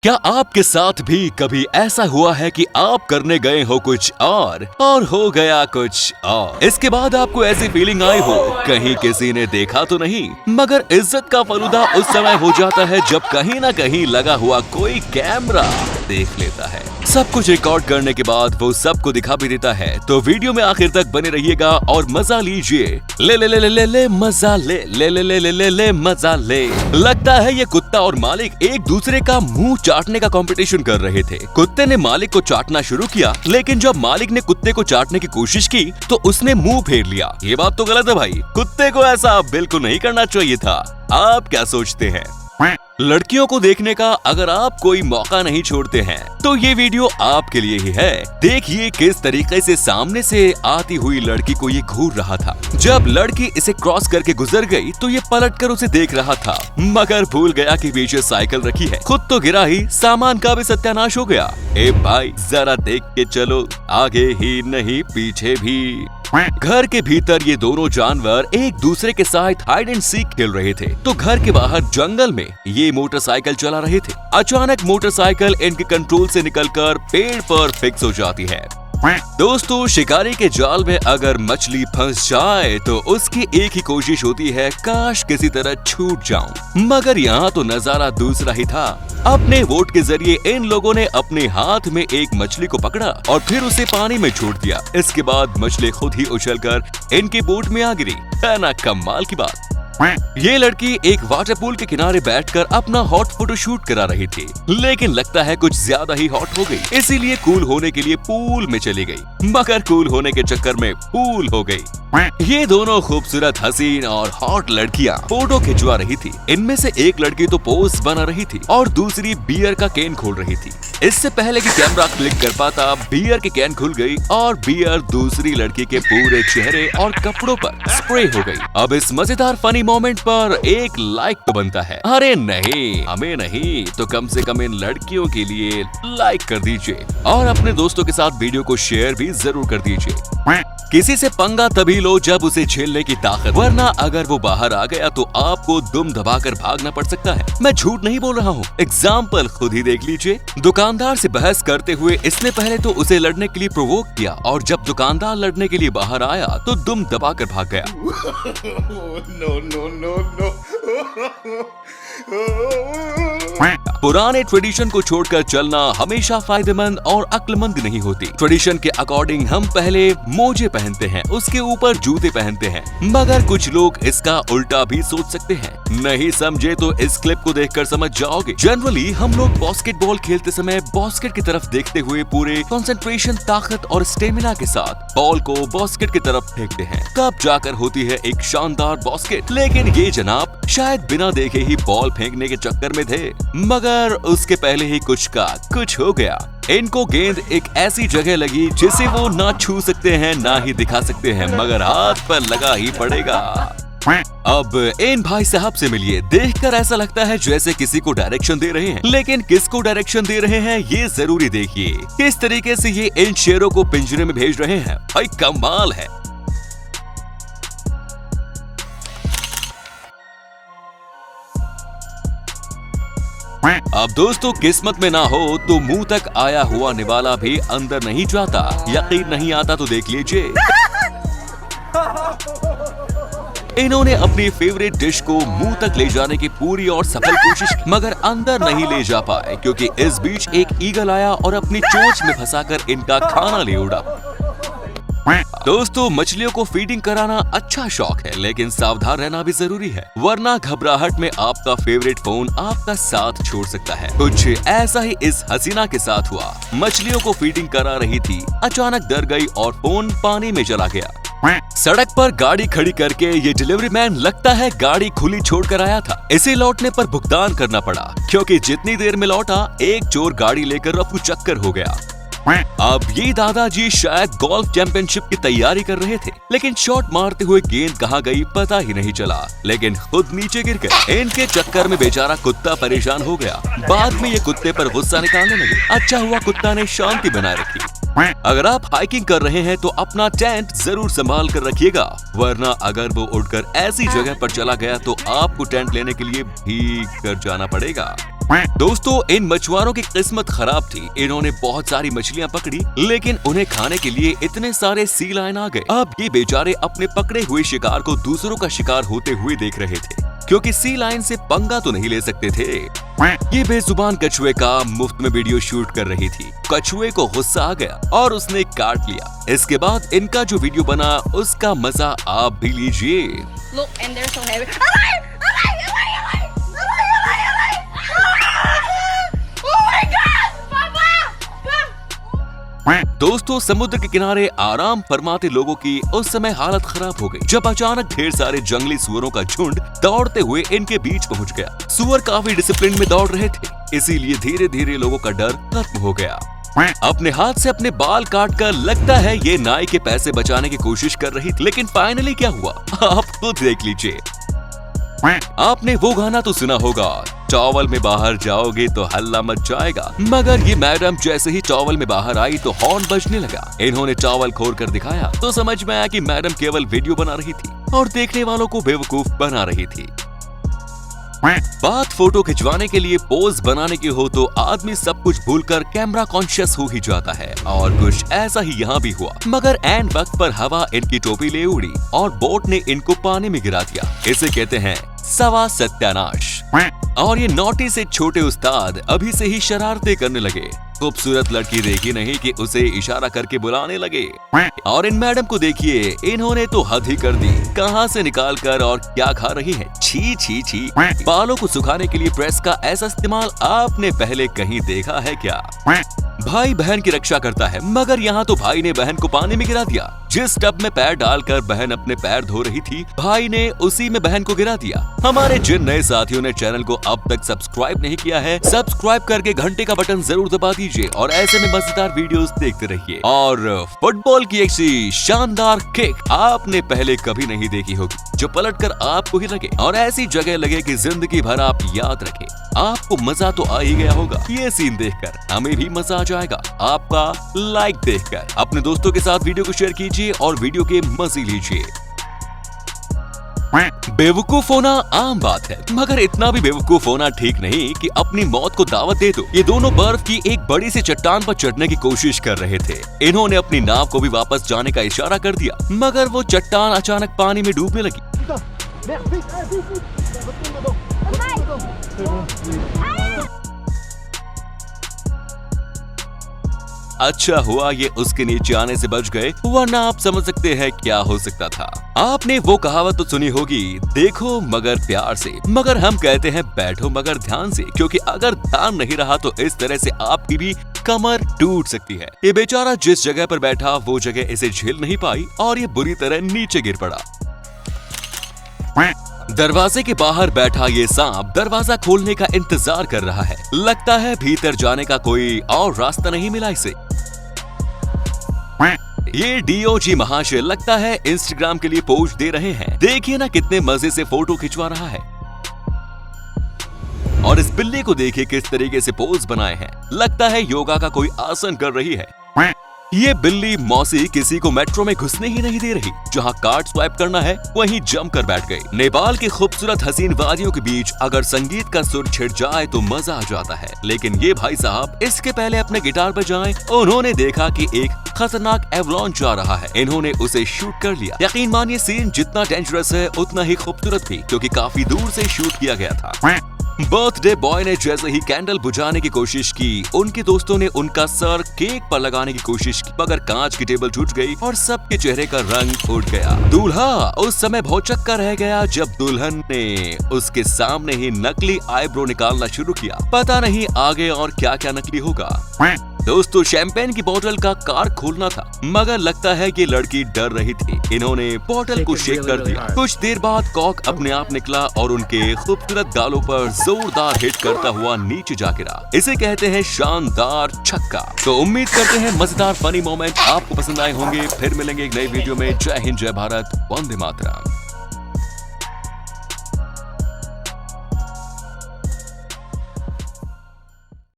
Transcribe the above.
क्या आपके साथ भी कभी ऐसा हुआ है कि आप करने गए हो कुछ और हो गया कुछ और इसके बाद आपको ऐसी फीलिंग आई हो कहीं किसी ने देखा तो नहीं, मगर इज्जत का फलूदा उस समय हो जाता है जब कहीं ना कहीं लगा हुआ कोई कैमरा देख लेता है। सब कुछ रिकॉर्ड करने के बाद वो सबको दिखा भी देता है। तो वीडियो में आखिर तक बने रहिएगा और मजा लीजिए। ले ले ले ले ले ले मजा ले ले ले ले ले ले ले मजा ले। लगता है ये कुत्ता और मालिक एक दूसरे का मुंह चाटने का कंपटीशन कर रहे थे। कुत्ते ने मालिक को चाटना शुरू किया, लेकिन जब मालिक ने कुत्ते को चाटने की कोशिश की तो उसने मुंह फेर लिया। ये बात तो गलत है भाई, कुत्ते को ऐसा बिल्कुल नहीं करना चाहिए था। आप क्या सोचते हैं? लड़कियों को देखने का अगर आप कोई मौका नहीं छोड़ते हैं तो ये वीडियो आपके लिए ही है। देखिए किस तरीके से सामने से आती हुई लड़की को ये घूर रहा था। जब लड़की इसे क्रॉस करके गुजर गई तो ये पलटकर उसे देख रहा था, मगर भूल गया कि पीछे साइकिल रखी है। खुद तो गिरा ही, सामान का भी सत्यानाश हो गया। ए भाई जरा देख के चलो, आगे ही नहीं पीछे भी। घर के भीतर ये दोनों जानवर एक दूसरे के साथ हाइड एंड सीक खेल रहे थे, तो घर के बाहर जंगल में ये मोटरसाइकिल चला रहे थे। अचानक मोटरसाइकिल इनके कंट्रोल से निकलकर पेड़ पर फिक्स हो जाती है। दोस्तों, शिकारी के जाल में अगर मछली फंस जाए तो उसकी एक ही कोशिश होती है, काश किसी तरह छूट जाऊं। मगर यहाँ तो नजारा दूसरा ही था। अपने वोट के जरिए इन लोगों ने अपने हाथ में एक मछली को पकड़ा और फिर उसे पानी में छोड़ दिया। इसके बाद मछली खुद ही उछलकर इनके बोट में आ गिरी। है ना कमाल की बात। ये लड़की एक वाटर पूल के किनारे बैठकर अपना हॉट फोटो शूट करा रही थी, लेकिन लगता है कुछ ज्यादा ही हॉट हो गई, इसीलिए कूल होने के लिए पूल में चली गई। मगर कूल होने के चक्कर में पूल हो गई। ये दोनों खूबसूरत, हसीन और हॉट लड़कियां फोटो खिंचवा रही थी। इनमें से एक लड़की तो पोज बना रही थी और दूसरी बियर का कैन खोल रही थी। इससे पहले कि कैमरा क्लिक कर पाता, बियर की कैन खुल गई और बियर दूसरी लड़की के पूरे चेहरे और कपड़ों पर स्प्रे हो गई। अब इस मजेदार फनी मोमेंट पर एक लाइक तो बनता है। अरे नहीं, हमें नहीं तो कम से कम इन लड़कियों के लिए लाइक कर दीजिए और अपने दोस्तों के साथ वीडियो को शेयर भी जरूर कर दीजिए। किसी से पंगा तभी लो जब उसे झेलने की ताकत, वरना अगर वो बाहर आ गया तो आपको दुम दबाकर भागना पड़ सकता है। मैं झूठ नहीं बोल रहा हूँ, एग्जाम्पल खुद ही देख लीजिए। दुकानदार से बहस करते हुए इसने पहले तो उसे लड़ने के लिए प्रोवोक किया और जब दुकानदार लड़ने के लिए बाहर आया तो दुम दबाकर भाग गया। no, no, no, no. पुराने ट्रेडिशन को छोड़कर चलना हमेशा फायदेमंद और अक्लमंद नहीं होती। ट्रेडिशन के अकॉर्डिंग हम पहले मोजे पहनते हैं, उसके ऊपर जूते पहनते हैं, मगर कुछ लोग इसका उल्टा भी सोच सकते हैं। नहीं समझे तो इस क्लिप को देखकर समझ जाओगे। जनरली हम लोग बास्केटबॉल खेलते समय बास्केट की तरफ देखते हुए पूरे कंसंट्रेशन, ताकत और स्टेमिना के साथ बॉल को बास्केट की तरफ फेंकते हैं, तब जाकर होती है एक शानदार बास्केट। लेकिन ये जनाब शायद बिना देखे ही बॉल फेंकने के चक्कर में थे, मगर उसके पहले ही कुछ का कुछ हो गया। इनको गेंद एक ऐसी जगह लगी जिसे वो ना छू सकते हैं ना ही दिखा सकते हैं, मगर हाथ पर लगा ही पड़ेगा। अब इन भाई साहब से मिलिए। देखकर ऐसा लगता है जैसे किसी को डायरेक्शन दे रहे हैं, लेकिन किसको डायरेक्शन दे रहे हैं ये जरूरी देखिए। किस तरीके से ये इन शेरों को पिंजरे में भेज रहे हैं, भाई कमाल है। अब दोस्तों, किस्मत में ना हो तो मुंह तक आया हुआ निवाला भी अंदर नहीं जाता। यकीन नहीं आता तो देख लीजिए। इन्होंने अपनी फेवरेट डिश को मुंह तक ले जाने की पूरी और सफल कोशिश की, मगर अंदर नहीं ले जा पाए क्योंकि इस बीच एक ईगल आया और अपनी चोंच में फंसाकर इनका खाना ले उड़ा। दोस्तों, मछलियों को फीडिंग कराना अच्छा शौक है, लेकिन सावधान रहना भी जरूरी है, वरना घबराहट में आपका फेवरेट फोन आपका साथ छोड़ सकता है। कुछ ऐसा ही इस हसीना के साथ हुआ। मछलियों को फीडिंग करा रही थी, अचानक डर गई और फोन पानी में चला गया। सड़क पर गाड़ी खड़ी करके ये डिलीवरी मैन लगता है गाड़ी खुली छोड़कर आया था। इसे लौटने पर भुगतान करना पड़ा क्योंकि जितनी देर में लौटा एक चोर गाड़ी लेकर रफू चक्कर हो गया। अब ये दादाजी शायद गोल्फ चैंपियनशिप की तैयारी कर रहे थे, लेकिन शॉट मारते हुए गेंद कहाँ गई पता ही नहीं चला, लेकिन खुद नीचे गिर गए। इनके चक्कर में बेचारा कुत्ता परेशान हो गया। बाद में ये कुत्ते पर गुस्सा निकालने लगे। अच्छा हुआ कुत्ता ने शांति बनाए रखी। अगर आप हाइकिंग कर रहे हैं तो अपना टेंट जरूर संभाल कर रखिएगा, वरना अगर वो उड़कर ऐसी जगह पर चला गया तो आपको टेंट लेने के लिए भीग कर जाना पड़ेगा। दोस्तों इन मछुआरों की किस्मत खराब थी। इन्होंने बहुत सारी मछलियां पकड़ी, लेकिन उन्हें खाने के लिए इतने सारे सी लायन आ गए। अब ये बेचारे अपने पकड़े हुए शिकार को दूसरों का शिकार होते हुए देख रहे थे, क्योंकि सी लायन से पंगा तो नहीं ले सकते थे। ये बेजुबान कछुए का मुफ्त में वीडियो शूट कर रही थी। कछुए को गुस्सा आ गया और उसने काट लिया। इसके बाद इनका जो वीडियो बना उसका मजा आप भी लीजिए। Look, and they're so heavy. दोस्तों समुद्र के किनारे आराम फरमाते लोगों की उस समय हालत खराब हो गई, जब अचानक ढेर सारे जंगली सुअरों का झुंड दौड़ते हुए इनके बीच पहुंच गया। सुअर काफी डिसिप्लिन में दौड़ रहे थे, इसीलिए धीरे धीरे लोगों का डर खत्म हो गया। अपने हाथ से अपने बाल काट कर लगता है ये नाई के पैसे बचाने की कोशिश कर रही थी, लेकिन फाइनली क्या हुआ आप खुद देख लीजिए। आपने वो गाना तो सुना होगा, टॉवल में बाहर जाओगे तो हल्ला मच जाएगा। मगर ये मैडम जैसे ही टॉवल में बाहर आई तो हॉर्न बजने लगा। इन्होंने टॉवल खोल कर दिखाया तो समझ में आया कि मैडम केवल वीडियो बना रही थी और देखने वालों को बेवकूफ बना रही थी। बात फोटो खिंचवाने के लिए पोज बनाने की हो तो आदमी सब कुछ भूलकर कैमरा कॉन्शियस हो ही जाता है, और कुछ ऐसा ही यहाँ भी हुआ। मगर एन वक्त पर हवा इनकी टोपी ले उड़ी और बोट ने इनको पानी में गिरा दिया। इसे कहते हैं सवा सत्यानाश। और ये नोटी से छोटे उस्ताद अभी से ही शरारतें करने लगे। खूबसूरत लड़की देखी नहीं कि उसे इशारा करके बुलाने लगे। और इन मैडम को देखिए, इन्होंने तो हद ही कर दी। कहां से निकाल कर और क्या खा रही है, छी छी छी। बालों को सुखाने के लिए प्रेस का ऐसा इस्तेमाल आपने पहले कहीं देखा है क्या? भाई बहन की रक्षा करता है, मगर यहाँ तो भाई ने बहन को पानी में गिरा दिया। जिस टब में पैर डालकर बहन अपने पैर धो रही थी, भाई ने उसी में बहन को गिरा दिया। हमारे जिन नए साथियों ने चैनल को अब तक सब्सक्राइब नहीं किया है, सब्सक्राइब करके घंटे का बटन जरूर दबा दीजिए और ऐसे में मजेदार वीडियोस देखते रहिए। और फुटबॉल की ऐसी शानदार किक आपने पहले कभी नहीं देखी होगी, जो पलटकर आपको ही लगे और ऐसी जगह लगे कि जिंदगी भर आप याद रखें। आपको मजा तो आ ही गया होगा ये सीन देखकर, हमें भी मजा आ जाएगा आपका लाइक देखकर। अपने दोस्तों के साथ वीडियो को शेयर कीजिए और वीडियो के मजे लीजिए। बेवकूफ होना आम बात है, मगर इतना भी बेवकूफ होना ठीक नहीं कि अपनी मौत को दावत दे दो। ये दोनों बर्फ की एक बड़ी सी चट्टान पर चढ़ने की कोशिश कर रहे थे। इन्होंने अपनी नाव को भी वापस जाने का इशारा कर दिया, मगर वो चट्टान अचानक पानी में डूबने लगी। अच्छा हुआ ये उसके नीचे आने से बच गए, वरना आप समझ सकते हैं क्या हो सकता था। आपने वो कहावत तो सुनी होगी, देखो मगर प्यार से, मगर हम कहते हैं बैठो मगर ध्यान से, क्योंकि अगर ध्यान नहीं रहा तो इस तरह से आपकी भी कमर टूट सकती है। ये बेचारा जिस जगह पर बैठा वो जगह इसे झेल नहीं पाई और ये बुरी तरह नीचे गिर पड़ा। दरवाजे के बाहर बैठा ये सांप दरवाजा खोलने का इंतजार कर रहा है। लगता है भीतर जाने का कोई और रास्ता नहीं मिला इसे। ये डीओजी महाशय लगता है इंस्टाग्राम के लिए पोस्ट दे रहे हैं। देखिए ना कितने मजे से फोटो खिंचवा रहा है। और इस बिल्ली को देखिए किस तरीके से पोज बनाए हैं। लगता है योगा का कोई आसन कर रही है। ये बिल्ली मौसी किसी को मेट्रो में घुसने ही नहीं दे रही। जहाँ कार्ड स्वाइप करना है वहीं जम कर बैठ गई। नेपाल की खूबसूरत हसीन वादियों के बीच अगर संगीत का सुर छिड़ जाए तो मजा आ जाता है, लेकिन ये भाई साहब इसके पहले अपने गिटार बजाएं। उन्होंने देखा कि एक खतरनाक एवलॉन्च जा रहा है, इन्होंने उसे शूट कर लिया। यकीन मानिए सीन जितना डेंजरस है उतना ही खूबसूरत भी, क्योंकि काफी दूर से शूट किया गया था। बर्थडे बॉय ने जैसे ही कैंडल बुझाने की कोशिश की, उनके दोस्तों ने उनका सर केक पर लगाने की कोशिश की, मगर कांच की टेबल टूट गई और सबके चेहरे का रंग उड़ गया। दूल्हा उस समय भौचक्का रह गया जब दुल्हन ने उसके सामने ही नकली आईब्रो निकालना शुरू किया। पता नहीं आगे और क्या क्या नकली होगा। दोस्तों शैंपेन की बोतल का कार्क खोलना था, मगर लगता है कि लड़की डर रही थी। इन्होंने बोतल को शेक कर दिया। कुछ देर बाद कॉक अपने आप निकला और उनके खूबसूरत गालों पर जोरदार हिट करता हुआ नीचे जा गिरा। इसे कहते हैं शानदार छक्का। तो उम्मीद करते हैं मजेदार फनी मोमेंट आपको पसंद आए होंगे। फिर मिलेंगे एक नई वीडियो में। जय हिंद, जय भारत, वंदे मातरम।